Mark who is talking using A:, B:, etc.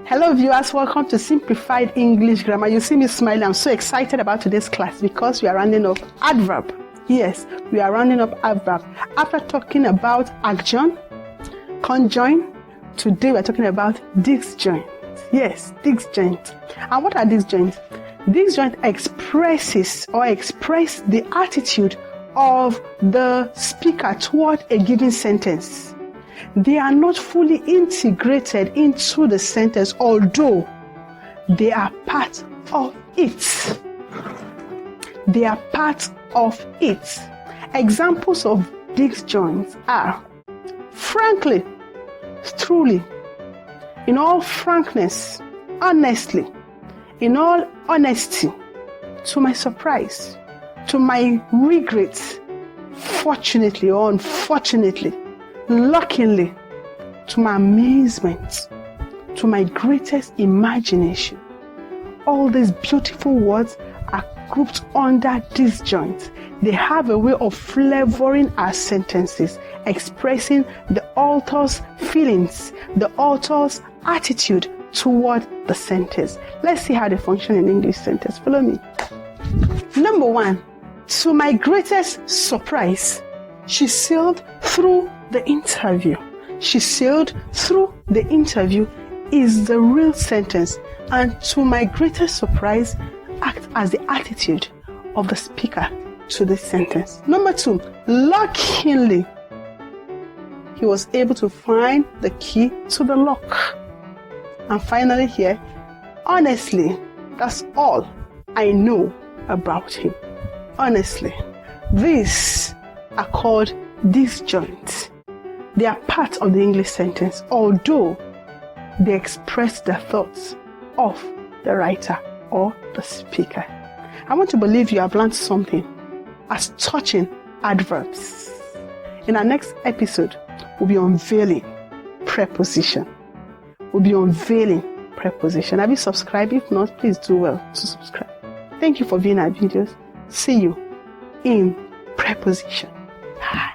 A: Hello viewers, welcome to Simplified English Grammar. You see me smiling. I'm so excited about today's class because we are rounding up adverb. Yes, we are rounding up adverb. After talking about adjoin, conjoin, today we are talking about disjoint. Yes, disjoint. And what are disjoints? Disjoint express the attitude of the speaker toward a given sentence. They are not fully integrated into the sentence, although they are part of it. They are part of it. Examples of disjoints are frankly, truly, in all frankness, honestly, in all honesty, to my surprise, to my regret, fortunately or unfortunately, luckily, to my amazement, to my greatest imagination. All these beautiful words are grouped under disjoint. They have a way of flavoring our sentences, expressing the author's feelings, the author's attitude toward the sentence. Let's see how they function in English sentence. Follow me. Number one, to my greatest surprise, she sailed through the interview. She sailed through the interview is the real sentence, and to my greatest surprise acts as the attitude of the speaker to this sentence. Number two, luckily, he was able to find the key to the lock. And finally here, honestly, that's all I know about him. Honestly, these are called disjoints. They are part of the English sentence, although they express the thoughts of the writer or the speaker. I want to believe you have learned something as touching adverbs. In our next episode, we'll be unveiling preposition. We'll be unveiling preposition. Have you subscribed? If not, please do well to subscribe. Thank you for viewing our videos. See you in preposition. Bye.